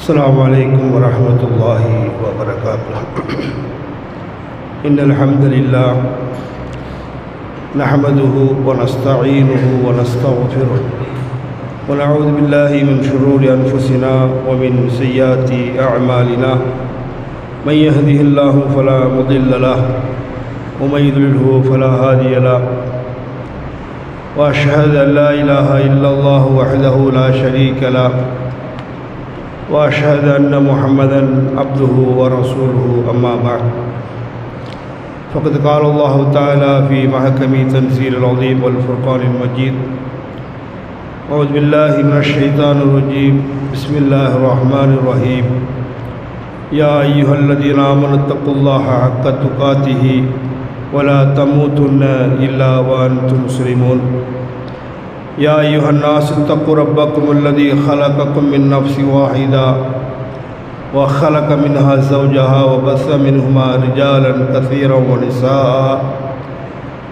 السلام عليكم ورحمة الله وبركاته. إن الحمد لله نحمده ونستعينه ونستغفره ونعوذ بالله من شرور أنفسنا ومن سيئات أعمالنا. من يهده الله فلا مضل له ومن يضلله فلا هادي له. وأشهد أن لا إله إلا الله وحده لا شريك له وأشهد أن محمدًا عبده ورسوله. أما بعد، فقد قال الله تعالى في محكم تنزيل العظيم والفرقان المجيد: أعوذ بالله من الشيطان الرجيم. بسم الله الرحمن الرحيم. يا أيها الذين آمنوا اتقوا الله حق تقاته ولا تموتن إلا وأنتم مسلمون. يا أيها الناس اتقوا ربكم الذي خلقكم من نفس واحدة وخلق منها زوجها وبث منهما رجالا كثيرا ونساء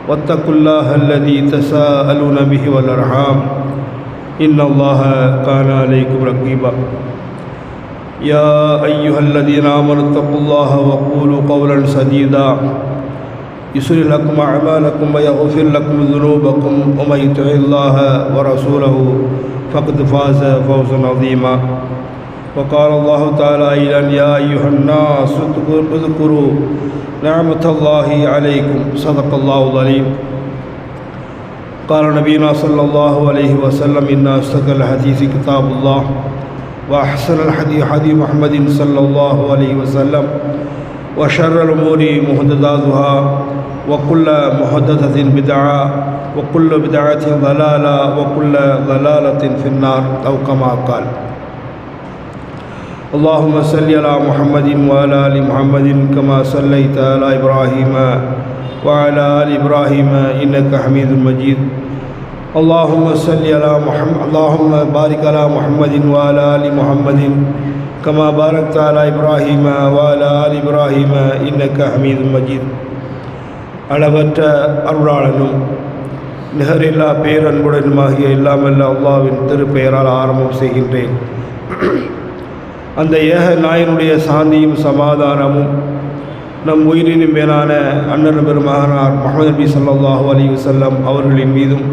واتقوا الله الذي تساءلون به والأرحام إن الله كان عليكم رقيبا. يا أيها الذين آمنوا اتقوا الله وقولوا قولا سديدا يصلح لكم أعمالكم ويغفر لكم ذنوبكم ومن يطع الله ورسوله فقد فاز فوزا عظيما. وقال الله تعالى أيضا: يا أيها الناس اذكروا نعمة الله عليكم. صدق الله العظيم. قال نبينا صلى الله عليه وسلم: إن أصدق الحديث كتاب الله وأحسن الحديث حديث محمد صلى الله عليه وسلم وشر الأمور محدثاتها وكل محدثة بدعة وكل بدعة ضلالة وكل ضلالة في النار أو كما قال. اللهم صل على محمد وعلى آل محمد كما صليت على إبراهيم وعلى آل إبراهيم إنك حميد مجيد. اللهم صل على محمد اللهم بارك على محمد وعلى آل محمد كما باركت على إبراهيم وعلى آل إبراهيم إنك حميد مجيد. அளவற்ற அருளாளனும் நிகரில்லா பேரன்புடனுமாகிய இல்லாமல்ல அல்லாஹ்வின் திருப்பெயரால் ஆரம்பம் செய்கின்றேன். அந்த ஏக நாயனுடைய சாந்தியும் சமாதானமும் நம் உயிரினும் மேலான அண்ணன் பெருமகனார் முஹம்மது நபி ஸல்லல்லாஹு அலைஹி வஸல்லம் அவர்களின் மீதும்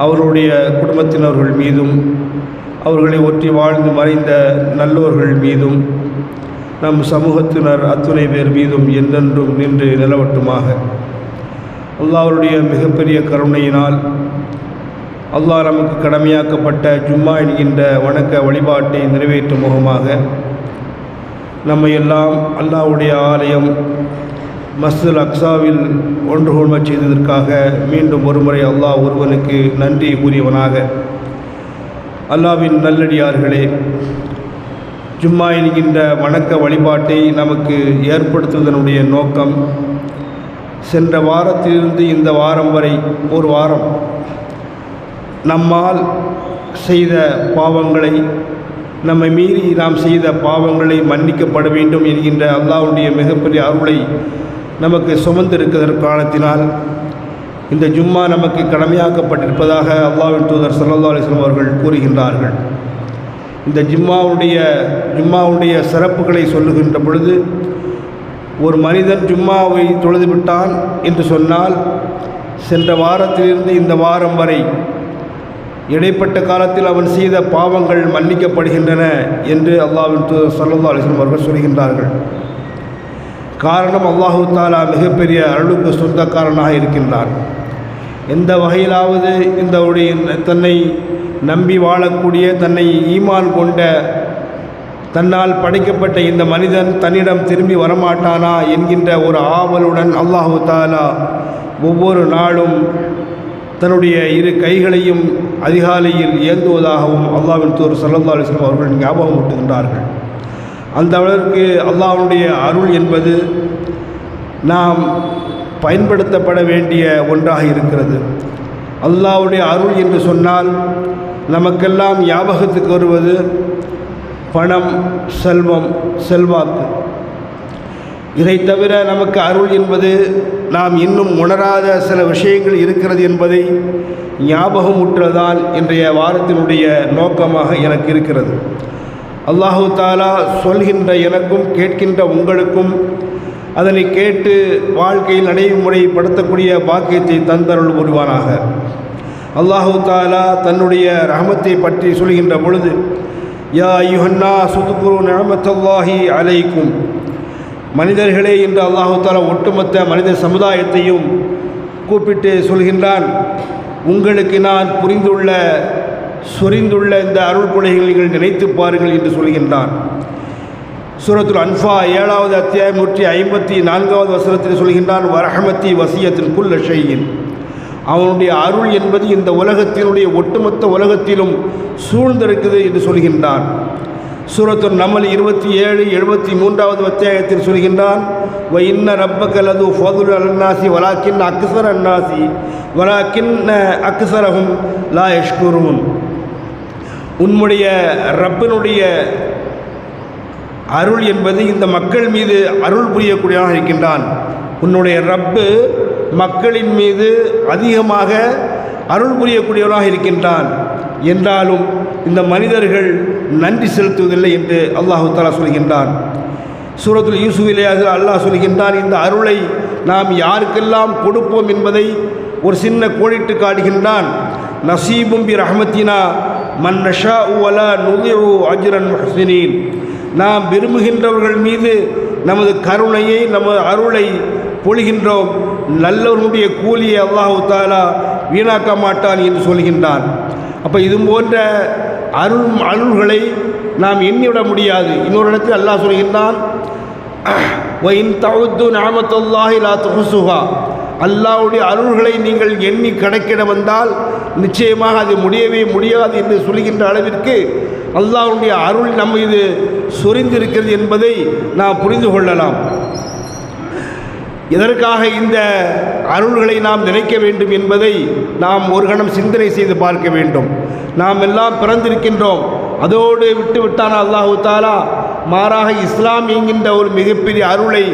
அவருடைய குடும்பத்தினர்கள் மீதும் அவர்களை ஒற்றி வாழ்ந்து மறைந்த நல்லோர்கள் மீதும் நம் சமூகத்தினர் அத்துணை பேர் மீதும் என்றென்றும் நின்று நிலவட்டுமாக. அல்லாஹ்வுடைய மிகப்பெரிய கருணையினால் அல்லாஹ் நமக்கு கடமையாக்கப்பட்ட ஜும்மா என்கின்ற வணக்க வழிபாட்டை நிறைவேற்றும் முகமாக நம்மை எல்லாம் அல்லாஹ்வுடைய ஆலயம் மஸ்ஜிதுல் அக்ஸாவில் ஒன்று கூடச் செய்ததற்காக மீண்டும் ஒருமுறை அல்லாஹ் ஒருவனுக்கு நன்றி கூறியவனாக. அல்லாஹ்வின் நல்லடியார்களே, ஜும்மா என்கின்ற வணக்க வழிபாட்டை நமக்கு ஏற்படுத்துவதனுடைய நோக்கம், சென்ற வாரத்திலிருந்து இந்த வாரம் வரை ஒரு வாரம் நம்மால் செய்த பாவங்களை, நம்மை மீறி நாம் செய்த பாவங்களை மன்னிக்கப்பட வேண்டும் என்கின்ற அல்லாஹ்வுடைய மிகப்பெரிய அருளை நமக்கு சுமந்திருக்கிற காரணத்தினால் இந்த ஜும்மா நமக்கு கடமையாக்கப்பட்டிருப்பதாக அல்லாஹ்வின் தூதர் ஸல்லல்லாஹு அலைஹி வஸல்லம் அவர்கள் கூறுகின்றார்கள். இந்த ஜும்மாவுடைய சிறப்புகளை சொல்லுகின்ற பொழுது, ஒரு மனிதன் ஜும்மாவை தொழுதுவிட்டான் என்று சொன்னால் சென்ற வாரத்திலிருந்து இந்த வாரம் வரை இடைப்பட்ட காலத்தில் அவன் செய்த பாவங்கள் மன்னிக்கப்படுகின்றன என்று அல்லாஹ்வின் தூதர் ஸல்லல்லாஹு அலைஹி வஸல்லம் அவர்கள் சொல்கின்றார்கள். காரணம், அல்லாஹு தஆலா மிகப்பெரிய அருளுக்கு சொந்தக்காரனாக இருக்கின்றான். எந்த வகையிலாவது தன்னை நம்பி வாழக்கூடிய, தன்னை ஈமான் கொண்ட, தன்னால் படைக்கப்பட்ட இந்த மனிதன் தன்னிடம் திரும்பி வரமாட்டானா என்கின்ற ஒரு ஆவலுடன் அல்லாஹு தஆலா ஒவ்வொரு நாளும் தன்னுடைய இரு கைகளையும் அதிகாலையில் ஏந்துவதாகவும் அல்லாஹ்வின் தூதர் ஸல்லல்லாஹு அலைஹி வஸல்லம் அவர்கள் ஞாபகம் ஊட்டுகின்றார்கள். அந்த அளவிற்கு அல்லாஹ்வுடைய அருள் என்பது நாம் பயன்படுத்தப்பட வேண்டிய ஒன்றாக இருக்கிறது. அல்லாஹ்வுடைய அருள் என்று சொன்னால் நமக்கெல்லாம் ஞாபகத்துக்கு வருவது பணம், செல்வம், செல்வாக்கு. இதை தவிர நமக்கு அருள் என்பது நாம் இன்னும் உணராத சில விஷயங்கள் இருக்கிறது என்பதை ஞாபகமுற்றதான் இன்றைய வாரத்தினுடைய நோக்கமாக எனக்கு இருக்கிறது. அல்லாஹு தாலா சொல்கின்ற எனக்கும் கேட்கின்ற உங்களுக்கும் அதனை கேட்டு வாழ்க்கையில் நடைமுறைப்படுத்தக்கூடிய பாக்கியத்தை தந்தருள் புரிவானாக. அல்லாஹு தாலா தன்னுடைய ரஹமத்தை பற்றி சொல்கின்ற பொழுது, யா அய்யுஹன்னா சுதுகுரு நிஅமத்தல்லாஹி அலைக்கும், மனிதர்களே என்று அல்லாஹு தாலா ஒட்டுமொத்த மனித சமுதாயத்தையும் கூப்பிட்டு சொல்கின்றான், உங்களுக்கு நான் சொரிந்துள்ள இந்த அருள் கொடைகளை நீங்கள் நினைத்து பாருங்கள் என்று சொல்கின்றான். சூரத்துல் அன்ஃபா 7வது அத்தியாயம் 154வது வசனத்தில் சொல்கின்றான், வரஹமத்தி வசியத்தின் குல்ல ஷையின், அவனுடைய அருள் என்பது இந்த உலகத்தினுடைய ஒட்டுமொத்த உலகத்திலும் சூழ்ந்திருக்குது என்று சொல்கின்றான். சூரத்துல் நமல் 27 73வது அத்தியாயத்தில் சொல்கின்றான், வ இன்ன ரப்பக லது ஃபதுல் அன்னாசி வலாக்கின் அக்ஸர அன்னாசி வலாக்கின் அக்ஸரஹும் லா யஷ்குரூன், உன்னுடைய ரப்பினுடைய அருள் என்பது இந்த மக்கள் மீது அருள் புரியக்கூடியவனாக இருக்கின்றான். உன்னுடைய ரப்பு மக்களின் மீது அதிகமாக அருள் புரியக்கூடியவனாக இருக்கின்றான். என்றாலும் இந்த மனிதர்கள் நன்றி செலுத்துவதில்லை என்று அல்லாஹு தஆலா சொல்கின்றான். சூரத்துல் யூசுஃபிலே அல்லாஹ் சொல்கின்றான், இந்த அருளை நாம் யாருக்கெல்லாம் கொடுப்போம் என்பதை ஒரு சின்ன கோடிட்டு காட்டுகின்றான். நசீபும் பி ரஹ்மத்தினா மன் நஷாஉ வலா நுதிஉ அஜ்ரன் முஹ்ஸினீன், நாம் விரும்புகின்றவர்கள் மீது நமது கருணையை நமது அருளை பொழிகின்றோம், நல்லவர்களுடைய கூலியை அல்லாஹு தஆலா வீணாக்க மாட்டான் என்று சொல்கின்றான். அப்போ இது போன்ற அருள்களை நாம் எண்ணிவிட முடியாது. இன்னொரு இடத்தில் அல்லாஹ் சொல்கின்றான், வ இன் தஉது நிஅமத்தல்லாஹி லா துஹ்ஸுஹா, அல்லாஹ்வுடைய அருள்களை நீங்கள் எண்ணி கணக்கிட வந்தால் நிச்சயமாக அது முடியவே முடியாது என்று சொல்கின்ற அளவிற்கு அல்லாஹ்வுடைய அருள் நம்ம இது சொரிந்திருக்கிறது என்பதை நாம் புரிந்து கொள்ளலாம். எதற்காக இந்த அருள்களை நாம் நினைக்க வேண்டும் என்பதை நாம் ஒரு கணம் சிந்தனை செய்து பார்க்க வேண்டும். நாம் எல்லாம் பிறந்திருக்கின்றோம், அதோடு விட்டுவிட்டான அல்லாஹு தாலா மாறாக இஸ்லாம் என்கின்ற ஒரு மிகப்பெரிய அருளை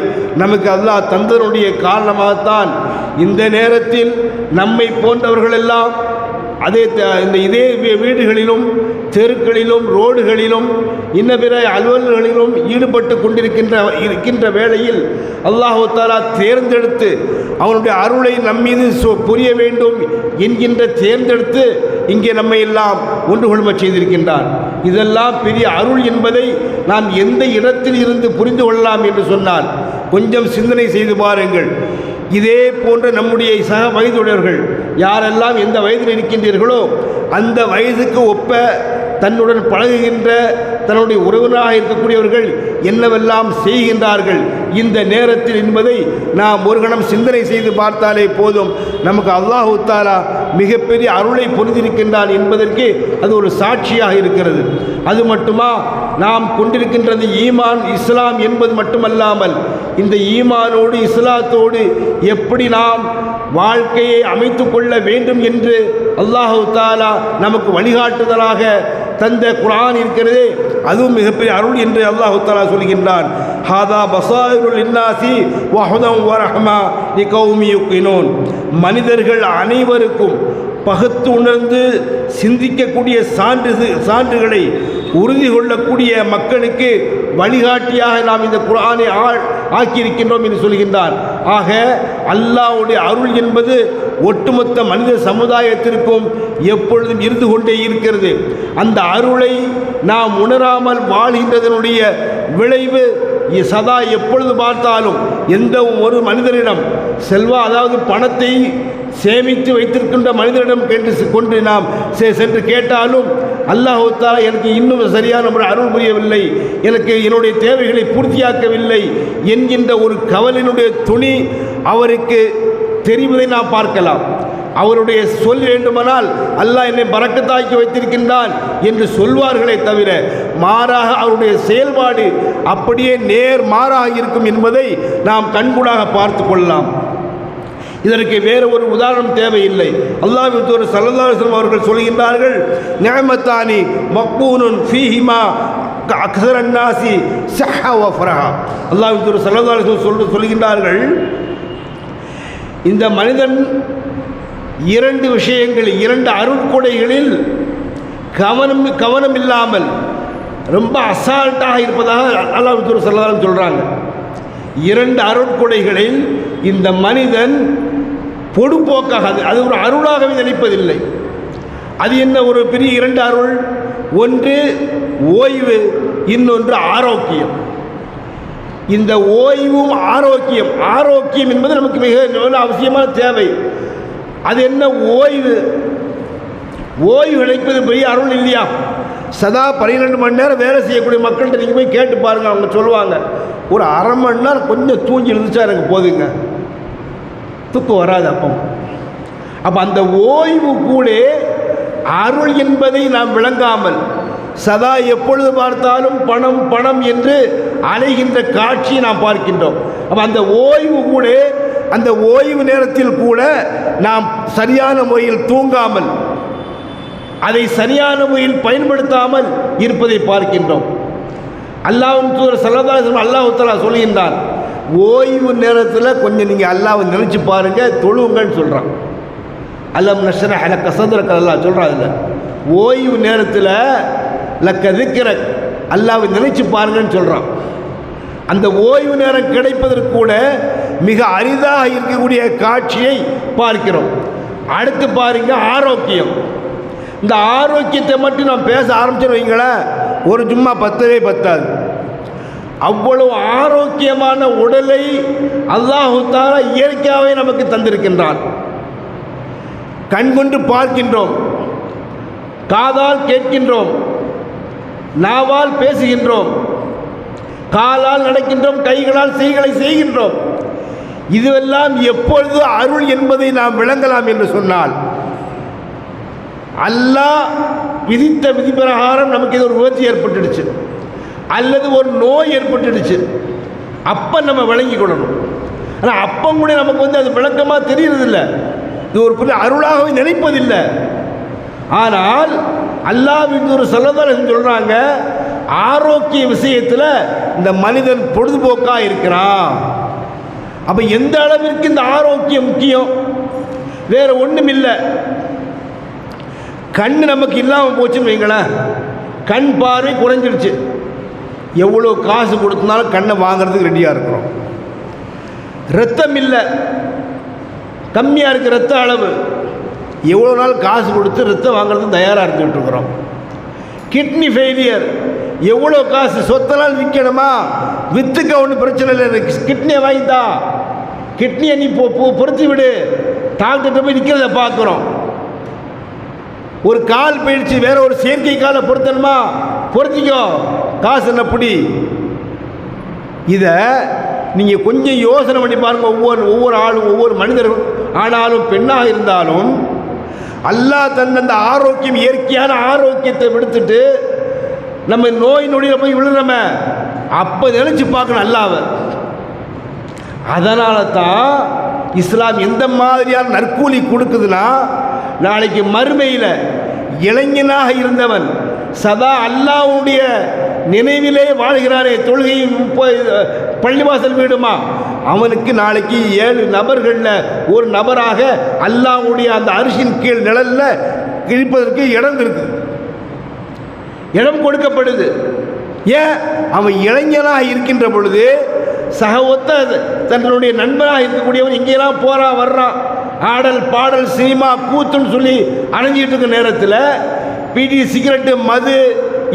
நமக்கு அல்லாஹ் தந்தனுடைய காரணமாகத்தான் இந்த நேரத்தில் நம்மை போன்றவர்களெல்லாம் இதே வீடுகளிலும் தெருக்களிலும் ரோடுகளிலும் இன்ன பிற அலுவல்களிலும் ஈடுபட்டு இருக்கின்ற வேளையில் அல்லாஹு தஆலா தேர்ந்தெடுத்து அவனுடைய அருளை நம்மீது புரிய வேண்டும் என்கின்ற தேர்ந்தெடுத்து இங்கே நம்மை எல்லாம் ஒன்று கொள்ளும்படி செய்திருக்கின்றான். இதெல்லாம் பெரிய அருள் என்பதை நாம் எந்த இடத்தில் இருந்து புரிந்து கொள்ளலாம் என்று சொன்னால் கொஞ்சம் சிந்தனை செய்து பாருங்கள். இதே போன்ற நம்முடைய சக வயதுடையவர்கள் யாரெல்லாம் எந்த வயதில் இருக்கின்றீர்களோ அந்த வயதுக்கு ஒப்ப தன்னுடன் பழகுகின்ற தன்னுடைய உறவினராக இருக்கக்கூடியவர்கள் என்னவெல்லாம் செய்கின்றார்கள் இந்த நேரத்தில் என்பதை நாம் ஒரு கணம் சிந்தனை செய்து பார்த்தாலே போதும். நமக்கு அல்லாஹு தஆலா மிகப்பெரிய அருளை புரிந்திருக்கின்றான் என்பதற்கு அது ஒரு சாட்சியாக இருக்கிறது. அது மட்டுமா, நாம் கொண்டிருக்கின்றது ஈமான் இஸ்லாம் என்பது மட்டுமல்லாமல் இந்த ஈமானோடு இஸ்லாத்தோடு எப்படி நாம் வாழ்க்கையை அமைத்து கொள்ள வேண்டும் என்று அல்லாஹு தஆலா நமக்கு வழிகாட்டுதலாக தந்த குர்ஆன் இருக்கிறதே, அதுவும் மிகப்பெரிய அருள் என்று அல்லாஹு தஆலா சொல்கின்றான். ஹாதா பஸாயிருல் லின்னாசி வ ஹுதன் வ ரஹ்மா லிகௌமி யுகினூன், மனிதர்கள் அனைவருக்கும் பகுத்து உணர்ந்து சிந்திக்கக்கூடிய சான்றுகளை உறுதி கொள்ளக்கூடிய மக்களுக்கு வழிகாட்டியாக நாம் இந்த குர்ஆனை ஆக்கியிருக்கின்றோம் என்று சொல்கின்றான். ஆக அல்லாஹ்வுடைய அருள் என்பது ஒட்டுமொத்த மனித சமுதாயத்திற்கும் எப்பொழுதும் இருந்து கொண்டே இருக்கிறது. அந்த அருளை நாம் உணராமல் வாழ்கின்றதனுடைய விளைவு சதா எப்பொழுது பார்த்தாலும் எந்த ஒரு மனிதனிடம் அதாவது பணத்தை சேமித்து வைத்திருக்கின்ற மனிதனிடம் கொண்டு நாம் சென்று கேட்டாலும் அல்லாஹ் தஆலா எனக்கு இன்னும் சரியான அருள் புரியவில்லை, எனக்கு என்னுடைய தேவைகளை பூர்த்தியாக்கவில்லை என்கின்ற ஒரு கவலையினுடைய துணி அவருக்கு தெரிவதை நாம் பார்க்கலாம். அவருடைய சொல் வேண்டுமானால் அல்லாஹ் என்னை பரக்கத்தாக்கி வைத்திருக்கின்றான் என்று சொல்வார்களே தவிர மாறாக அவருடைய செயல்பாடு அப்படியே நேர் மாறாக இருக்கும் என்பதை நாம் கண்கூடாக பார்த்து கொள்ளலாம். இதற்கு வேறு ஒரு உதாரணம் தேவையில்லை. அல்லாஹ்வின் தூதர் ஸல்லல்லாஹு அலைஹி வஸல்லம் அவர்கள் சொல்கின்றார்கள், நிஅமத்தானி மக்பூனுன் ஃபீஹிமா அக்ஸரன் நாசி ஸஹா வ ஃபரஹா. அல்லாஹ்வின் தூதர் ஸல்லல்லாஹு அலைஹி வஸல்லம் சொல்கின்றார்கள், இந்த மனிதன் இரண்டு விஷயங்கள், இரண்டு அருட்கொடைகளில் கவனம் இல்லாமல் ரொம்ப அசால்ட்டாக இருப்பதாக அல்லாஹ் ஸல்லல்லாஹு அலைஹி வஸல்லம் சொல்கிறாங்க. 2 அருட்கொடைகளில் இந்த மனிதன் பொடுப்போக்காக அது ஒரு அருளாகவே நினைப்பதில்லை. அது என்ன ஒரு பெரிய 2 அருள்? ஒன்று ஓய்வு, இன்னொன்று ஆரோக்கியம். இந்த ஓய்வும் ஆரோக்கியம் என்பது நமக்கு மிக அவசியமான தேவை. அது என்ன? ஓய்வு கிடைப்பது பெரிய அருள் இல்லையா? சதா 12 மணி நேரம் வேலை செய்யக்கூடிய மக்கள்கிட்ட நீங்கள் போய் கேட்டு பாருங்கள், அவங்க சொல்லுவாங்க ஒரு அரை மணி நேரம் கொஞ்சம் தூங்கி இருந்துச்சா எனக்கு போதுங்க, தூக்கம் வராது. அப்போ அந்த ஓய்வு கூட அருள் என்பதை நாம் விளங்காமல் சதா எப்பொழுது பார்த்தாலும் பணம் பணம் என்று அலைகின்ற காட்சியை நாம் பார்க்கின்றோம். அப்போ அந்த ஓய்வு கூட, அந்த ஓய்வு நேரத்தில் கூட நாம் சரியான முறையில் தூங்காமல் அதை சரியான முறையில் பயன்படுத்தாமல் இருப்பதை பார்க்கின்றோம். அல்லாஹ்வின் தூதர் ஸல்லல்லாஹு அலைஹி வஸல்லம் அல்லாஹ் தஆலா சொல்கின்றான், ஓய்வு நேரத்தில் கொஞ்சம் நீங்கள் அல்லாஹ்வை நினச்சி பாருங்கள், தொழுவுங்கன்னு சொல்கிறான். அலம் நஷ்ரஹ் லக ஸத்ரக அல்லாஹ் சொல்கிறான். அதில் ஓய்வு நேரத்தில் லக்க திக்ரக் அல்லாஹ்வை நினைச்சு பாருங்கன்னு சொல்கிறான். அந்த ஓய்வு நேரம் கிடைப்பதற்கு கூட மிக அரிதாக இருக்கக்கூடிய காட்சியை பார்க்கிறோம். அடுத்து பாருங்க ஆரோக்கியம். இந்த ஆரோக்கியத்தை மட்டும் நாம் பேச ஆரம்பிச்சுன்னு வைங்களேன், ஒரு சும்மா பத்தாது. அவ்வளவு ஆரோக்கியமான உடலை அல்லாஹ் தஆலா இயற்கையாகவே நமக்கு தந்திருக்கின்றான். கண்கொண்டு பார்க்கின்றோம், காதால் கேட்கின்றோம், நாவால் பேசுகின்றோம், காலால் நடக்கின்றோம், கைகளால் செய்களை செய்கின்றோம். இதுவெல்லாம் எப்பொழுது அருள் என்பதை நாம் விளங்கலாம் என்று சொன்னால், அல்லாஹ் விதித்த விதி பிரகாரம் நமக்கு இது ஒரு விபத்து ஏற்பட்டுடுச்சு அல்லது ஒரு நோய் ஏற்பட்டுடுச்சு, அப்போ நம்ம விளங்கி கொள்ளணும். ஆனால் அப்போ கூட நமக்கு அது விளக்கமாக தெரியறதில்லை, இது ஒரு பெரிய அருளாகவே நினைப்பதில்லை. ஆனால் அல்லாஹ்வின் தூதர் ஸல்லல்லாஹு அலைஹி வஸல்லம் சொல்கிறாங்க, ஆரோக்கிய விஷயத்தில் இந்த மனிதன் பொழுதுபோக்காக இருக்கிறான். அப்போ எந்த அளவிற்கு இந்த ஆரோக்கியம் முக்கியம்? வேறு ஒன்றும் இல்லை. கண் நமக்கு இல்லாமல் போச்சுன்னு வைங்களேன், கண் பார்வை குறைஞ்சிருச்சு, எவ்வளோ காசு கொடுத்தனாலும் கண்ணை வாங்கிறதுக்கு ரெடியாக இருக்கிறோம். ரத்தம் இல்லை, கம்மியாக இருக்குது ரத்த அளவு, எவ்வளோ நாள் காசு கொடுத்து ரத்தம் வாங்கிறதுக்கு தயாராக இருந்துகிட்டு இருக்கிறோம். கிட்னி ஃபெயிலியர், எவ்வளோ காசு சொத்தனால் விற்கணுமா, விற்றுக்க ஒன்றும் பிரச்சனை இல்லை, கிட்னியை வாங்கித்தா, கிட்னியை நீ பொருத்தி விடு, டாக்டர்கிட்ட போய் நிற்கிறத பார்க்குறோம். ஒரு கால் போயிடுச்சு, வேற ஒரு செயற்கை காலை பொருத்தணுமா, பொருத்திக்கோ, காசு என்ன பிடி. இதை நீங்கள் கொஞ்சம் யோசனை பண்ணி பாருங்கள். ஒவ்வொரு ஆளும், ஒவ்வொரு மனிதரும், ஆனாலும் பெண்ணாக இருந்தாலும் அல்லாஹ் தந்த அந்த ஆரோக்கியம், இயற்கையான ஆரோக்கியத்தை விடுத்துட்டு நம்ம நோய் நொடியில் போய் விழுறோமே, அப்போ நினச்சி பார்க்கணும் அல்லாஹ்வை. அதனால தான் இஸ்லாம் எந்த மாதிரியான நற்கூலி கொடுக்குதுன்னா, நாளைக்கு மறுமையில் இளைஞனாக இருந்தவன் சதா அல்லாஹ்வுடைய நினைவிலே வாழ்கிறானே, தொழுகையும் பள்ளிவாசல் வீடுமா, அவனுக்கு நாளைக்கு 7 நபர்களில் ஒரு நபராக அல்லாஹ்வுடைய அந்த அரிசின் கீழ் நிழலில் கிழிப்பதற்கு இடம் இருக்குது, இடம் கொடுக்கப்படுது. ஏன்? அவன் இளைஞனாக இருக்கின்ற பொழுது சகவத்த தன்னுடைய நண்பனாக இருக்கக்கூடியவன் எங்கேயெல்லாம் போகிறான் வர்றான், ஆடல் பாடல் சினிமா கூத்துன்னு சொல்லி அணைஞ்சிட்டு இருக்க நேரத்தில் பீடி சிகரெட்டு மது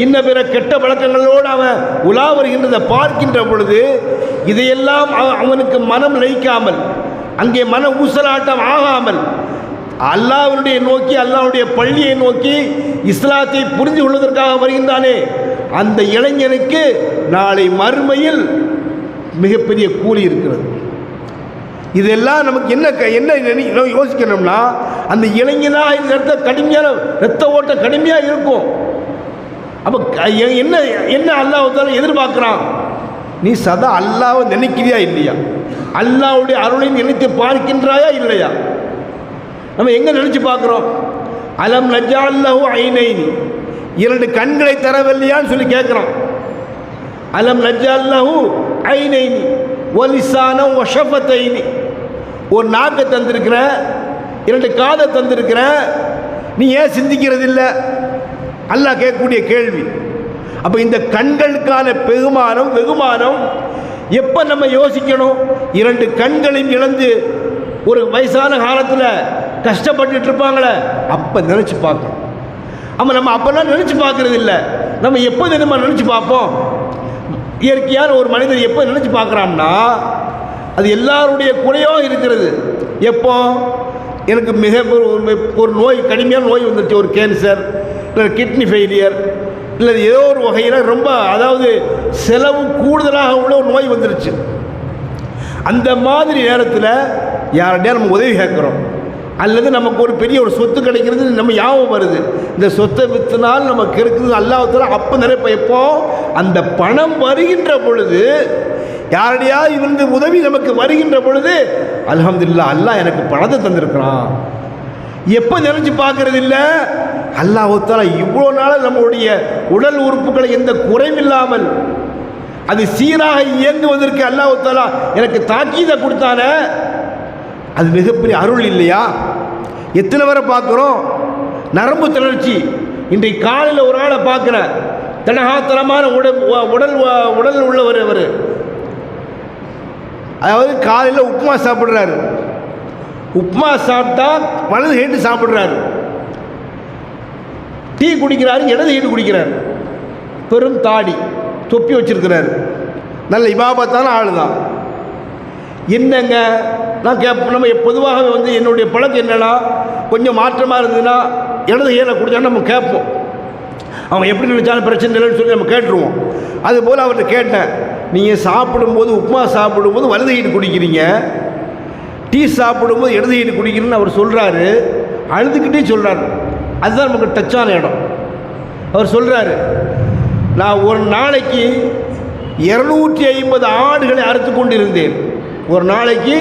இன்ன பிற கெட்ட பழக்கங்களோடு அவன் உலா வருகின்றதை பார்க்கின்ற பொழுது இதையெல்லாம் அவனுக்கு மனம் லயிக்காமல், அங்கே மன ஊசலாட்டம் ஆகாமல் அல்லாஹ்வுடைய நோக்கி, அல்லாஹ்வுடைய பள்ளியை நோக்கி இஸ்லாத்தை புரிந்து கொள்வதற்காக வருகின்றானே, அந்த இளைஞனுக்கு நாளை மறுமையில் மிகப்பெரிய கூலி இருக்கிறது. இதெல்லாம் நமக்கு என்ன யோசிக்கணும்னா, அந்த இளைஞனாக இந்த இடத்த கடுமையான ரத்த ஓட்டம் கடுமையாக இருக்கும். அப்போ என்ன அல்லாஹ் எதிர்பார்க்குறான்? நீ சதா அல்லாஹ்வை நினைக்கிறியா இல்லையா? அல்லாஹ்வுடைய அருளையும் நினைத்து பார்க்கின்றாயா இல்லையா? நம்ம எங்கே நினச்சி பார்க்குறோம்? அலம் நஜ்அல் லஹு ஐனைனி, 2 கண்களை தரவில்லையான்னு சொல்லி கேட்குறோம். அலம் நஜ்அல் லஹு ஐனைனி வலிசானம் வஷஃபத்தைனி, ஒரு நாக்கை தந்திருக்கிற, 2 காதை தந்திருக்கிற, நீ ஏன் சிந்திக்கிறது இல்லை? அல்லாஹ் கேட்கக்கூடிய கேள்வி. அப்போ இந்த கண்களுக்கான வெகுமானம் எப்போ நம்ம யோசிக்கணும்? 2 கண்களையும் இழந்து ஒரு வயசான காலத்தில் கஷ்டப்பட்டுட்டு இருப்பாங்களே, அப்போ நினச்சி பார்க்கணும். நம்ம அப்போல்லாம் நினச்சி பார்க்கறது இல்லை. நம்ம எப்போ நம்ம நினச்சி பார்ப்போம்? இயற்கையான ஒரு மனிதர் எப்போ நினச்சி பார்க்குறான்னா, அது எல்லாருடைய குறையும் இருக்கிறது. எப்போ எனக்கு மிக ஒரு நோய், கடுமையான நோய் வந்துருச்சு, ஒரு கேன்சர் இல்லை கிட்னி ஃபெயிலியர் இல்லை ஏதோ ஒரு வகையில் ரொம்ப, அதாவது செலவு கூடுதலாக உள்ள ஒரு நோய் வந்துருச்சு. அந்த மாதிரி நேரத்தில் யார்கிட்டயா நம்ம உதவி கேட்குறோம், அல்லது நமக்கு ஒரு பெரிய ஒரு சொத்து கிடைக்கிறது நம்ம ஞாபகம் வருது, இந்த சொத்தை விற்றுனால் நமக்கு இருக்குது அல்லாஹ்வுத்தாலா அப்போ நினைப்ப. எப்போ அந்த பணம் வருகின்ற பொழுது, யாரடியா இருந்து உதவி நமக்கு வருகின்ற பொழுது, அல்ஹம்துலில்லாஹ் அல்லாஹ் எனக்கு பணத்தை தந்திருக்கிறான். எப்போ நினைச்சு பார்க்கறது இல்லை, அல்லாஹ்வுத்தாலா இவ்வளோ நாள் நம்மளுடைய உடல் உறுப்புகளை எந்த குறைவில்லாமல் அது சீராக இயங்குவதற்கு அல்லாஹ்வுத்தாலா எனக்கு தாக்கீதை கொடுத்தானே, அது மிகப்பெரிய அருள் இல்லையா? எத்தனை வரை பார்க்குறோம்? நரம்பு தளர்ச்சி. இன்றைக்கு காலையில் ஒரு ஆளை பார்க்குற திடகாத்திரமான உடல் உள்ளவர். அவர் அதாவது காலையில் உப்புமா சாப்பிட்றாரு. உப்புமா சாப்பிட்டா வலது ஹேட்டு சாப்பிட்றாரு. டீ குடிக்கிறாரு, இடது ஹேட்டு குடிக்கிறார். பெரும் தாடி, தொப்பி வச்சிருக்கிறார். நல்ல இபாபத்தான ஆள் தான். என்னங்க நான் நம்ம பொதுவாகவே என்னுடைய பழக்கம் என்னன்னா, கொஞ்சம் மாற்றமாக இருந்ததுன்னா இடது ஹேலை குடித்தா நம்ம கேட்போம். அவன் எப்படி நினைச்சாலும் பிரச்சனை இல்லைன்னு சொல்லி நம்ம கேட்டுருவோம். அதுபோல் அவர்கிட்ட கேட்டேன், நீங்கள் சாப்பிடும்போது உப்புமா சாப்பிடும்போது வலது ஹேட்டு குடிக்கிறீங்க, டீ சாப்பிடும்போது இடது ஹேட்டு குடிக்கிறீங்கன்னு அவர் சொல்கிறாரு. அழுதுகிட்டே சொல்கிறார். அதுதான் நமக்கு டச்சான இடம். அவர் சொல்கிறாரு, நான் ஒரு நாளைக்கு 250 ஆடுகளை அறுத்து கொண்டு இருந்தேன். ஒரு நாளைக்கு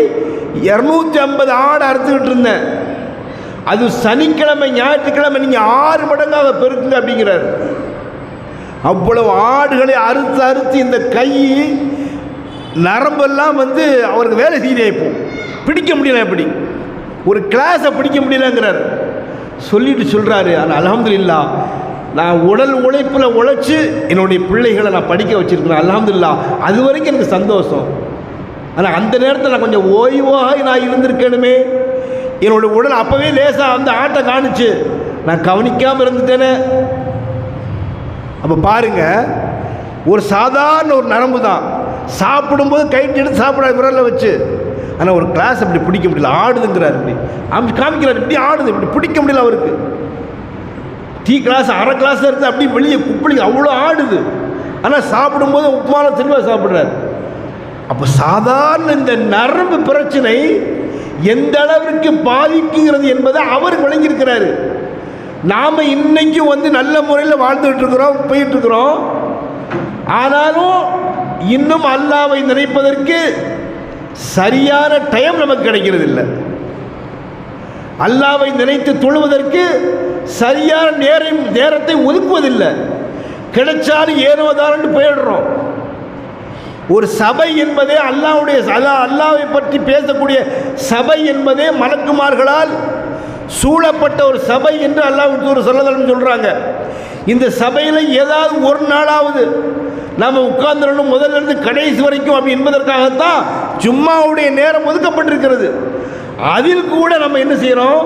250 ஆடு அறுத்துக்கிட்டு இருந்தேன். அது சனிக்கிழமை ஞாயிற்றுக்கிழமை நீங்கள் 6 மடங்காக பெருக்குங்க அப்படிங்கிறார். அவ்வளவு ஆடுகளை அறுத்து இந்த கை நரம்பெல்லாம் அவருக்கு வேலை செய்யப்போம், பிடிக்க முடியல. எப்படி ஒரு கிளாஸை பிடிக்க முடியலங்கிறார். சொல்லிட்டு சொல்கிறாரு, ஆனால் அல்ஹம்துலில்லாஹ் நான் உடல் உழைப்பில் உழைச்சி என்னுடைய பிள்ளைகளை நான் படிக்க வச்சுருக்கிறேன், அல்ஹம்துலில்லாஹ் அது வரைக்கும் எனக்கு சந்தோஷம். ஆனால் அந்த நேரத்தில் நான் கொஞ்சம் ஓய்வாக நான் இருந்திருக்கணுமே, என்னுடைய உடல் அப்போவே லேசாக அந்த ஆட்டை காணிச்சு நான் கவனிக்காமல் இருந்துட்டேனே. அப்போ பாருங்கள், ஒரு சாதாரண ஒரு நரம்பு தான், சாப்பிடும்போது கைட்டு எடுத்து சாப்பிடாது விரலில் வச்சு. ஆனால் ஒரு கிளாஸ் அப்படி பிடிக்க முடியல, ஆடுதுங்கிறார். இப்படி காமிக்கிறார், இப்படி ஆடுது, இப்படி பிடிக்க முடியல அவருக்கு. டீ கிளாஸ் அரை கிளாஸ் இருக்குது, அப்படி வெளியே குப்பிளி அவ்வளோ ஆடுது. ஆனால் சாப்பிடும்போது உப்புமான தெளிவாக சாப்பிட்றாரு. அப்போ சாதாரண இந்த நரம்பு பிரச்சனை எந்த அளவிற்கு பாதிக்குங்கிறது என்பதை அவர் விளங்கியிருக்கிறாரு. நாம் இன்னைக்கும் நல்ல முறையில் வாழ்ந்துகிட்டு இருக்கிறோம், போயிட்டு இருக்கிறோம். ஆனாலும் இன்னும் அல்லாஹ்வை நினைப்பதற்கு சரியான டைம் நமக்கு கிடைக்கிறது இல்லை. அல்லாஹ்வை நினைத்து தொழுவதற்கு சரியான நேரத்தை ஒதுக்குவதில்லை. கிடைச்சாலும் ஏனோதான்னு போயிடுறோம். ஒரு சபை என்பதே அல்லாஹ்வை பற்றி பேசக்கூடிய சபை என்பதே மலக்குமார்களால் சூழப்பட்ட ஒரு சபை என்று அல்லாஹ் ஸல்லல்லாஹு அலைஹி சொல்கிறாங்க. இந்த சபையில் ஏதாவது ஒரு நாளாவது நாம் உட்கார்ந்துடணும், முதல்ல இருந்து கடைசி வரைக்கும் அப்படி என்பதற்காகத்தான் ஜும்மாவுடைய நேரம் ஒதுக்கப்பட்டிருக்கிறது. அதில் கூட நம்ம என்ன செய்கிறோம்,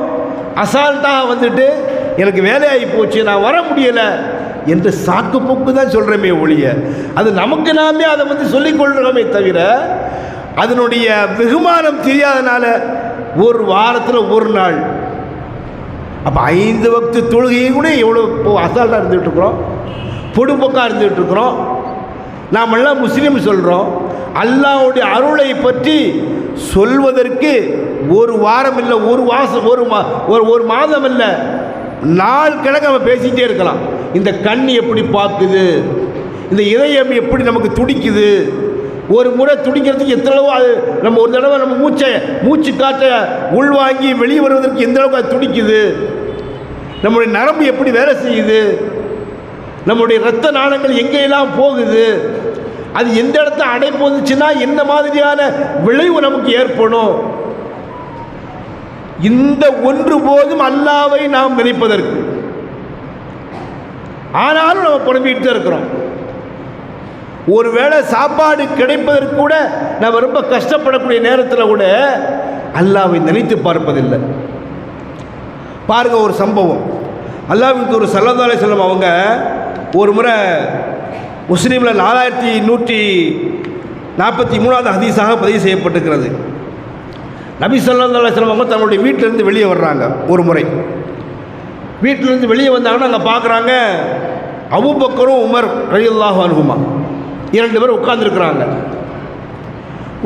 அசால்ட்டாக எனக்கு வேலையாகி போச்சு, நான் வர முடியலை என்று சாக்கு போக்கு தான் சொல்கிறோமே ஒழிய, அது நமக்கு நாமே அதை சொல்லிக்கொள்கிறோமே தவிர அதனுடைய வெகுமானம் தெரியாதனால ஒரு வாரத்தில் ஒரு நாள், அப்போ 5 வக்து தொழுகையை கூட எவ்வளோ அசால்ட்டாக இருந்துகிட்டு இருக்கிறோம், பொடுப்போக்காக இருந்துகிட்டு இருக்கிறோம். நாமெல்லாம் முஸ்லீம் சொல்கிறோம். அல்லாஹ்வுடைய அருளை பற்றி சொல்வதற்கு ஒரு வாரம் இல்லை, ஒரு மாதம் இல்லை, நாள் கணக்கு நம்ம பேசிகிட்டே இருக்கலாம். இந்த கண் எப்படி பார்க்குது, இந்த இதயம் எப்படி நமக்கு துடிக்குது, ஒரு முறை துடிக்கிறதுக்கு எத்தளவோ அது நம்ம ஒரு தடவை நம்ம மூச்சு காற்றை உள்வாங்கி வெளியே வருவதற்கு எந்த அளவுக்கு அது துடிக்குது, நம்முடைய நரம்பு எப்படி வேலை செய்யுது, நம்முடைய இரத்த நாளங்கள் எங்கெல்லாம் போகுது, அது எந்த இடத்த அடைப்பு வந்துச்சுன்னா என்ன மாதிரியான விளைவு நமக்கு ஏற்படும். இந்த ஒன்று போதும் அல்லாஹ்வை நாம் நினைப்பதற்கு. ஆனாலும் நம்ம புலம்பிட்டு இருக்கிறோம். ஒருவேளை சாப்பாடு கிடைப்பதற்கு கூட நம்ம ரொம்ப கஷ்டப்படக்கூடிய நேரத்தில் கூட அல்லாஹ்வை நினைத்து பார்ப்பதில்லை. பாருங்க, ஒரு சம்பவம். அல்லாஹ்வின் தூதர் ஸல்லல்லாஹு அலைஹி வஸல்லம் அவங்க ஒரு முறை முஸ்லீமில் 4143வது ஹதீஸாக பதிவு செய்யப்பட்டிருக்கிறது. நபி ஸல்லல்லாஹு அலைஹி வஸல்லம் அவங்க தன்னுடைய வீட்டிலேருந்து வெளியே வர்றாங்க. ஒரு முறை வீட்டிலேருந்து வெளியே வந்தாங்கன்னா அங்கே பார்க்குறாங்க அபூபக்கரும் உமர் ரலியல்லாஹு அன்ஹுமா 2 பேர் உட்கார்ந்துருக்குறாங்க.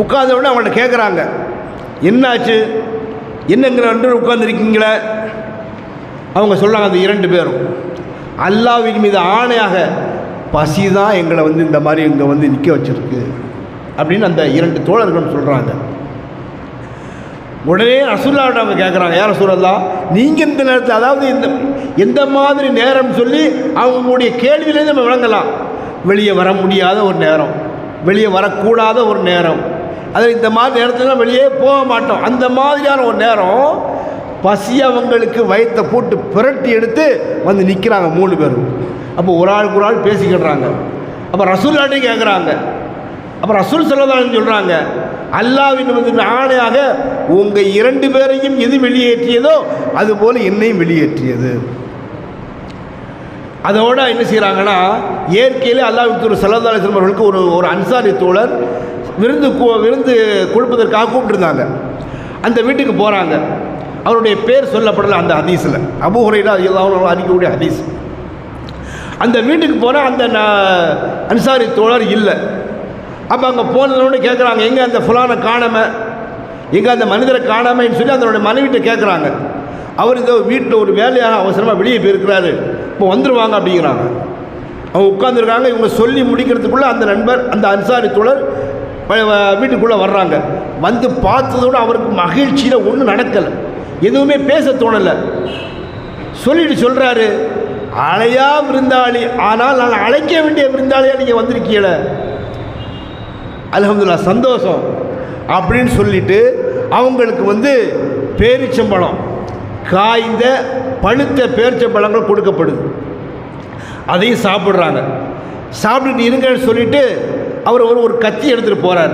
உட்கார்ந்த உடனே அவங்கள்ட்ட கேட்குறாங்க, என்னாச்சு, என்னங்கிற 2 பேர் உட்கார்ந்துருக்கீங்களே? அவங்க சொல்கிறாங்க, அந்த 2 பேரும், அல்லாஹ்வின் மீது ஆணையாக பசி தான் எங்களை இந்த மாதிரி இங்கே நிற்க வச்சுருக்கு அப்படின்னு அந்த 2 தோழர்கள் சொல்கிறாங்க. உடனே ரசூலுல்லாஹ்ட்ட அவங்க கேட்குறாங்க, யார் ரசூலல்லாஹ், நீங்கள் இந்த நேரத்தில், அதாவது எந்த மாதிரி நேரம் சொல்லி அவங்களுடைய கேள்வியிலேருந்து நம்ம விளங்கலாம். வெளியே வர முடியாத ஒரு நேரம், வெளியே வரக்கூடாத ஒரு நேரம், அதில் இந்த மாதிரி நேரத்துலாம் வெளியே போக மாட்டோம். அந்த மாதிரியான ஒரு நேரம் பசி அவங்களுக்கு வயிற்றை போட்டு புரட்டி எடுத்து நிற்கிறாங்க 3 பேரும். அப்போ ஒரு ஆள் பேசிக்கிடுறாங்க. அப்போ ரசூலுல்லாஹ்ட்டையும் கேட்குறாங்க. அப்போ ரசூல் ஸல்லல்லாஹு அலைஹி வஸல்லம் சொல்கிறாங்க, அல்லாஹ்வின் ஆணையாக உங்கள் 2 பேரையும் எது வெளியேற்றியதோ அதுபோல் என்னையும் வெளியேற்றியது. அதோட என்ன செய்கிறாங்கன்னா, இயற்கையிலே அல்லாஹ்வின் தூதர் ஸல்லல்லாஹு அலைஹி வஸல்லம் அவர்களுக்கு ஒரு அன்சாரி தோழர் விருந்து கொடுப்பதற்காக கூப்பிட்டுருந்தாங்க. அந்த வீட்டுக்கு போகிறாங்க. அவருடைய பேர் சொல்லப்படலை அந்த ஹதீஸில், அபூ ஹுரைரா ரலியல்லாஹு அன்ஹு அறிக்கக்கூடிய ஹதீஸ். அந்த வீட்டுக்கு போனால் அந்த அன்சாரி தோழர் இல்லை. அப்போ அங்கே போனதோடு கேட்குறாங்க, எங்கே அந்த ஃபுலானை காணாம, எங்கே அந்த மனிதரை காணாமன்னு சொல்லி அதனுடைய மனைவிட்ட கேட்குறாங்க. அவர் இந்த வீட்டில் ஒரு வேலையாக அவசரமாக வெளியே போயிருக்கிறாரு, இப்போ வந்துடுவாங்க அப்படிங்கிறாங்க. அவங்க உட்காந்துருக்காங்க. இவங்க சொல்லி முடிக்கிறதுக்குள்ளே அந்த நண்பர், அந்த அன்சாரி தோழர் வீட்டுக்குள்ளே வர்றாங்க. பார்த்ததோடு அவருக்கு மகிழ்ச்சியில் ஒன்றும் நடக்கலை, எதுவுமே பேச தோணலை. சொல்லிட்டு சொல்கிறாரு, அழையா விருந்தாளி, ஆனால் நான் அழைக்க வேண்டிய விருந்தாளியாக நீங்கள் வந்திருக்கீங்கள, அல்ஹம்துலில்லாஹ், சந்தோஷம் அப்படின்னு சொல்லிட்டு அவங்களுக்கு பேரிச்சம்பழம், காய்ந்த பழுத்த பேரிச்சம்பழங்கள் கொடுக்கப்படுது. அதையும் சாப்பிட்றாங்க. சாப்பிட்டுட்டு இருங்கன்னு சொல்லிட்டு அவர் ஒரு கத்தி எடுத்துகிட்டு போகிறார்.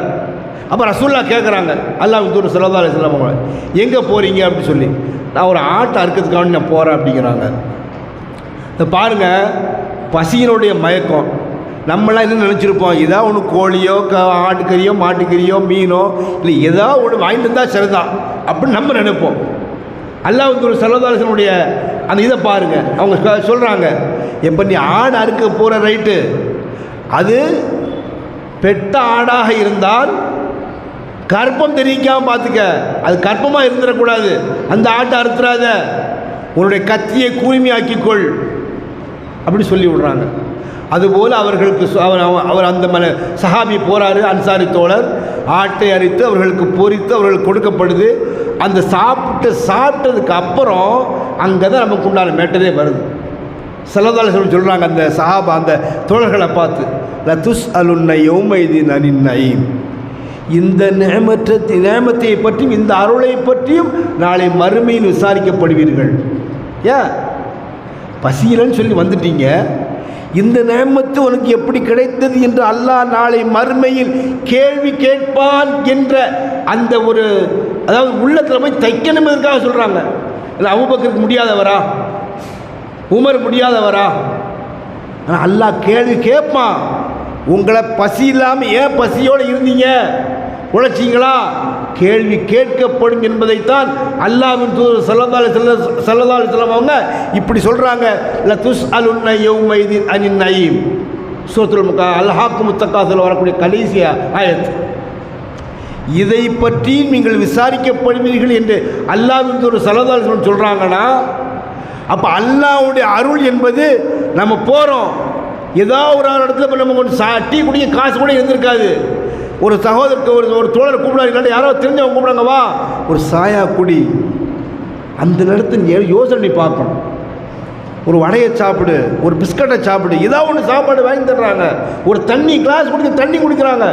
அப்போ ரசூலுல்லாஹ் கேட்குறாங்க, அல்லாஹ்வின் தூதர் ஸல்லல்லாஹு அலைஹி வஸல்லம், எங்கே போகிறீங்க அப்படின்னு சொல்லி. நான் ஒரு ஆட்டை அறுக்கிறதுக்காக நான் போகிறேன் அப்படிங்கிறாங்க. இதை பாருங்கள், பசியினுடைய மயக்கம். நம்மளாம் என்ன நினச்சிருப்போம், ஏதாவது ஒன்று கோழியோ ஆட்டுக்கறியோ மாட்டுக்கறியோ மீனோ இல்லை ஏதாவது ஒன்று வாங்கிட்டு இருந்தால் சரிதான் அப்படின்னு நம்ம நினைப்போம். அல்லாஹ்வின் தூதர் ஸல்லல்லாஹு அலைஹி வஸல்லம் அந்த இதை பாருங்கள். அவங்க சொல்கிறாங்க, எப்போ நீ ஆடு அறுக்க போகிற ரைட்டு, அது பெட்ட ஆடாக இருந்தால் கற்பம் தெரிவிக்காமல் பார்த்துக்க, அது கற்பமாக இருந்துடக்கூடாது, அந்த ஆட்டை அறுத்துறாத, உன்னுடைய கத்தியை கூர்மையாக்கிக்கொள் அப்படி சொல்லி விடுறாங்க. அதுபோல் அவர்களுக்கு அவர் அந்த சஹாபி போகிறாரு, அன்சாரி தோழர், ஆட்டை அரித்து அவர்களுக்கு பொரித்து அவர்களுக்கு கொடுக்கப்படுது. அந்த சாப்பிட்டதுக்கு அப்புறம் அங்கே தான் நமக்கு உண்டான மேட்டரே வருது. ஸல்லல்லாஹு அலைஹி வஸல்லம் சொல்கிறாங்க, அந்த சஹாபா அந்த தோழர்களை பார்த்து, ல துஸ்அலுன்ன யௌமைதின் அனின் நயீம், இந்த நேமத்தை பற்றியும் இந்த அருளை பற்றியும் நாளை மறுமையில் விசாரிக்கப்படுவீர்கள். ஏன் பசியிலன்னு சொல்லி வந்துட்டீங்க, இந்த நேமத்து உனக்கு எப்படி கிடைத்தது என்று அல்லாஹ் நாளை மறுமையில் கேள்வி கேட்பான் என்ற அந்த ஒரு, அதாவது உள்ளத்தில் போய் தைக்கணும் என்பதற்காக சொல்கிறாங்க. இல்லை அபூபக்கருக்கு முடியாதவரா, உமர் முடியாதவரா, ஆனால் அல்லாஹ் கேள்வி கேட்பான். உங்களை பசி இல்லாமல் ஏன் பசியோடு இருந்தீங்க, உழைச்சிங்களா, கேள்வி கேட்கப்படும் என்பதைத்தான் அல்லாஹ்வின் தூதர் ஸல்லல்லாஹு அலைஹி வஸல்லம் அவங்க இப்படி சொல்கிறாங்க. ல துஸ்அலுன்ன யௌமைதின் அனின் நயீம், சூரத்துல் அல்ஹாக்குமுத் தகாசுர் வரக்கூடிய கடைசி ஆயத். இதை பற்றி நீங்கள் விசாரிக்கப்படுவீர்கள் என்று அல்லாஹ்வின் தூதர் ஸல்லல்லாஹு அலைஹி வஸல்லம் சொல்கிறாங்கன்னா, அப்போ அல்லாஹ்வுடைய அருள் என்பது நம்ம போகிறோம், ஏதாவது ஒரு இடத்துல இப்போ நம்ம கொஞ்சம் டீ குடிக்க காசு கூட இருந்திருக்காது, ஒரு சகோதரருக்கு ஒரு தோழர் கூப்பிடாரு, இல்லாட்டி யாரோ தெரிஞ்சவங்க கூப்பிடாங்க, வா ஒரு சாயா குடி, அந்த நேரத்தில் யோசனை பார்க்கணும். ஒரு வடையை சாப்பிடு, ஒரு பிஸ்கட்டை சாப்பிடு, ஏதாவது ஒன்று சாப்பாடு வாங்கி தர்றாங்க, ஒரு தண்ணி கிளாஸ் குடிக்க தண்ணி குடிக்கிறாங்க,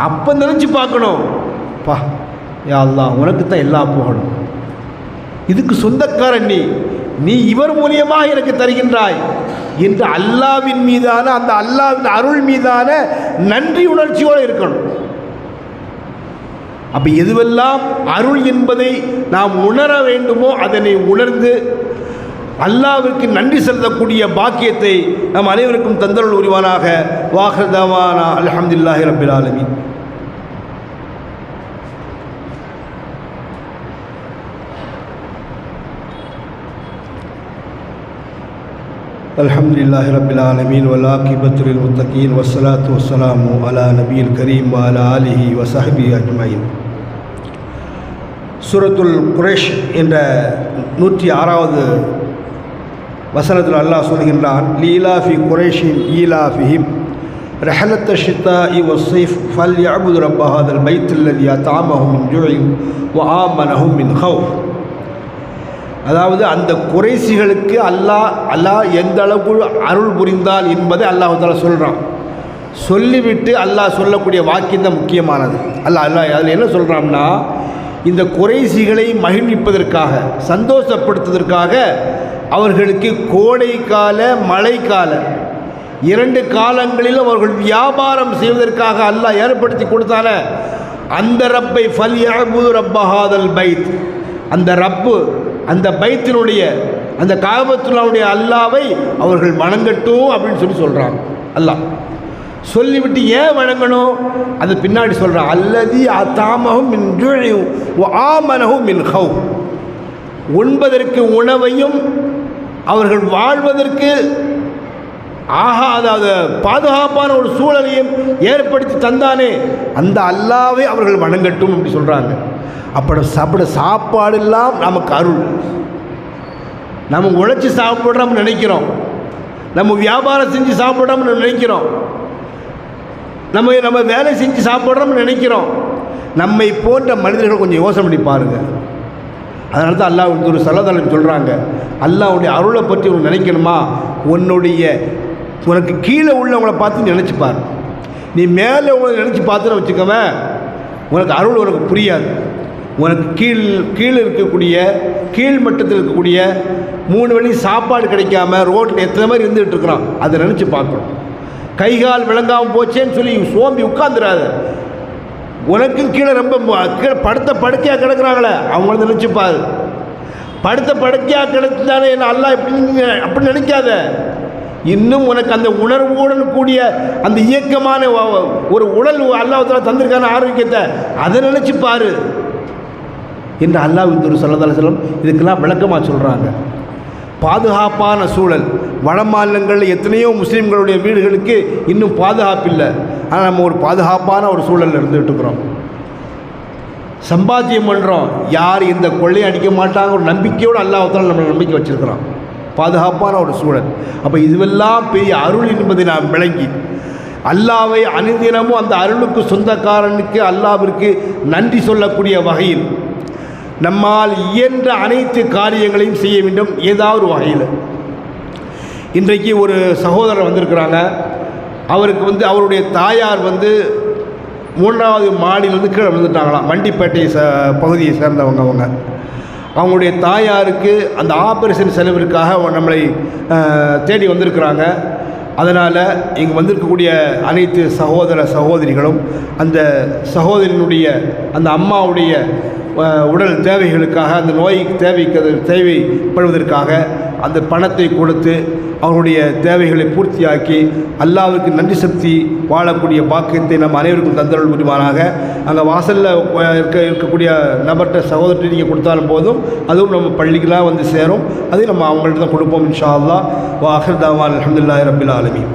அப்போ நினச்சி பார்க்கணும், பா யா அல்லாஹ் உனக்கு தான் எல்லாம் போகணும், இதுக்கு சொந்தக்காரன் நீ இவர் மூலியமாக எனக்கு தருகின்றாய், என்று அல்லாஹ்வின் மீதான அந்த அல்லாஹ்வின் அருள் மீதான நன்றி உணர்ச்சியோடு இருக்கணும். அப்போ எதுவெல்லாம் அருள் என்பதை நாம் உணர வேண்டுமோ அதனை உணர்ந்து அல்லாஹ்விற்கு நன்றி செலுத்தக்கூடிய பாக்கியத்தை நம் அனைவருக்கும் தந்தருள் உரிவானாக. வாஹிர் தவானா அல்ஹம்துலில்லாஹி ரப்பில் ஆலமீன். அல்ஹம்துலில்லாஹி ரப்பில் ஆலமீன் வல் ஆகிபத்து லில் முத்தகீன் வஸ்ஸலாத்து வஸ்ஸலாமு அலா நபியில் கரீம் வ அலா ஆலிஹி வ ஸஹ்பிஹி அஜ்மஈன். சூரத்துல் குரைஷ் என்ற 106வது வசனத்தில் அல்லாஹ் சொல்கின்றான், லீலாஃபி குரைஷின் ஈலாஃபிஹிம் ரஹலத்த ஷித்தாஇ வஸ்ஸைஃப் ஃபல்யஅபுது ரப்ப ஹாதல் பைத்துல்லதி அத்அமஹும் மின் ஜுஇன் வ ஆமனஹும் மின் ஹௌஃப். அதாவது அந்த குறைசிகளுக்கு அல்லாஹ் எந்த அளவுக்கு அருள் புரிந்தால் என்பதை அல்லாஹ் தஆலா சொல்கிறான். சொல்லிவிட்டு அல்லாஹ் சொல்லக்கூடிய வாக்கியம் தான் முக்கியமானது. அல்லாஹ் அதில் என்ன சொல்கிறான்னா, இந்த குறைசிகளை மகிழ்விப்பதற்காக சந்தோஷப்படுத்துவதற்காக அவர்களுக்கு கோடைக்கால மழைக்கால 2 காலங்களிலும் அவர்கள் வியாபாரம் செய்வதற்காக அல்லாஹ் ஏற்படுத்தி கொடுத்தால அந்த ரப்பை ஃபல்யஅபுது ரப்ப ஹாதல் பைத், அந்த ரப்பு அந்த பைத்தினுடைய அந்த காபத்துல்லாவுடைய அல்லாவை அவர்கள் வணங்கட்டும் அப்படின்னு சொல்கிறாங்க. அல்லாஹ் சொல்லிவிட்டு ஏன் வணங்கணும் அது பின்னாடி சொல்கிறான். அல்லதி அத்அமஹும் மின் ஜுஇன் வ ஆமனஹும் மின் ஹௌஃப். உண்பதற்கு உணவையும் அவர்கள் வாழ்வதற்கு அதாவது பாதுகாப்பான ஒரு சூழலையும் ஏற்படுத்தி தந்தானே அந்த அல்லாவை அவர்கள் வணங்கட்டும் அப்படி சொல்கிறாங்க. அப்படி சாப்பாடெல்லாம் நமக்கு அருள். நம்ம உழைச்சி சாப்பிட்றோம்னு நினைக்கிறோம், நம்ம வியாபாரம் செஞ்சு சாப்பிட்றோம்னு நினைக்கிறோம், நம்ம வேலை செஞ்சு சாப்பிட்றோம்னு நினைக்கிறோம். நம்மை போன்ற மனிதர்கள் கொஞ்சம் யோசனை பண்ணி பாருங்கள். அதனால தான் அல்லாஹ் ஒரு சல்லல்லாஹு சொல்கிறாங்க, அல்லாஹ்வுடைய அருளை பற்றி உனக்கு நினைக்கணுமா, உனக்கு கீழே உள்ளவங்களை பார்த்து நினச்சிப்பார். நீ மேலே உங்களை நினச்சி பார்த்துன்னு வச்சுக்கோவேன், உனக்கு அருள் உனக்கு புரியாது. உனக்கு கீழே இருக்கக்கூடிய கீழ் மட்டத்தில் இருக்கக்கூடிய 3 வேளை சாப்பாடு கிடைக்காம ரோட்டில் எத்தனை மாதிரி இருந்துகிட்டு இருக்கிறான், அதை நினச்சி பார்க்கணும். கைகால் விளங்காமல் போச்சேன்னு சொல்லி சோம்பி உட்காந்துடாத. உனக்கும் கீழே ரொம்ப கீழே படுக்கையாக கிடக்குறாங்களே அவங்கள நினச்சிப்பாரு. படுத்த படுக்கையாக கிடந்தானே என்ன அல்லாஹ் அப்படி நினைக்காத. இன்னும் உனக்கு அந்த உணர்வுடன் கூடிய அந்த இயக்கமான ஒரு உடல் அல்லாஹ் தந்திருக்கான ஆரோக்கியத்தை அதை நினச்சிப்பாரு என்று அல்லாஹ் ஸல்லல்லாஹு அலைஹி வஸல்லம் இதுக்கெல்லாம் விளக்கமாக சொல்கிறாங்க. பாதுகாப்பான சூழல் வட மாநிலங்களில் எத்தனையோ முஸ்லீம்களுடைய வீடுகளுக்கு இன்னும் பாதுகாப்பு இல்லை. ஆனால் நம்ம ஒரு பாதுகாப்பான ஒரு சூழலில் இருந்துகிட்டு இருக்கிறோம். சம்பாத்தியம் பண்ணுறோம், யார் இந்த கொள்ளையை அடிக்க மாட்டாங்க ஒரு நம்பிக்கையோடு அல்லாஹ் தஆலா நம்மளை நம்பிக்கை வச்சுருக்கிறோம். பாதுகாப்பான ஒரு சூழல். அப்போ இதுவெல்லாம் பெரிய அருள் என்பதை நாம் விளங்கி அல்லாஹ்வை அனுதினமும் அந்த அருளுக்கு சொந்தக்காரனுக்கு அல்லாஹ்விற்கு நன்றி சொல்லக்கூடிய வகையில் நம்மால் இயன்ற அனைத்து காரியங்களையும் செய்ய வேண்டும். ஏதாவது வகையில் இன்றைக்கு ஒரு சகோதரர் வந்திருக்கிறாங்க. அவருக்கு அவருடைய தாயார் 3வது மாடியிலேருந்து கீழே விழுந்துட்டாங்களாம். வண்டிப்பேட்டை பகுதியை சேர்ந்தவங்க. அவங்களுடைய தாயாருக்கு அந்த ஆபரேஷன் செலவிற்காக நம்மளை தேடி வந்திருக்கிறாங்க. அதனால் இங்கே வந்திருக்கக்கூடிய அனைத்து சகோதர சகோதரிகளும் அந்த சகோதரியினுடைய அந்த அம்மாவுடைய உடல் தேவைகளுக்காக அந்த நோய் தேவைப்படுவதற்காக அந்த பணத்தை கொடுத்து அவருடைய தேவைகளை பூர்த்தியாக்கி அல்லாஹ்வுக்கு நன்றி செலுத்தி வாழக்கூடிய பாக்கியத்தை நம்ம அனைவருக்கும் தந்தருள் புரிவானாக. அங்கே வாசலில் இருக்கக்கூடிய நபர்கிட்ட சகோதரத்தை நீங்கள் கொடுத்தாலும் போதும், அதுவும் நம்ம பள்ளிக்கெல்லாம் சேரும். அதையும் நம்ம அவங்கள்ட்ட தான் கொடுப்போம் இன்ஷா அல்லாஹ். வ ஆகிர் தஅவானா அல்ஹம்துலில்லாஹி ரப்பில் ஆலமீன்.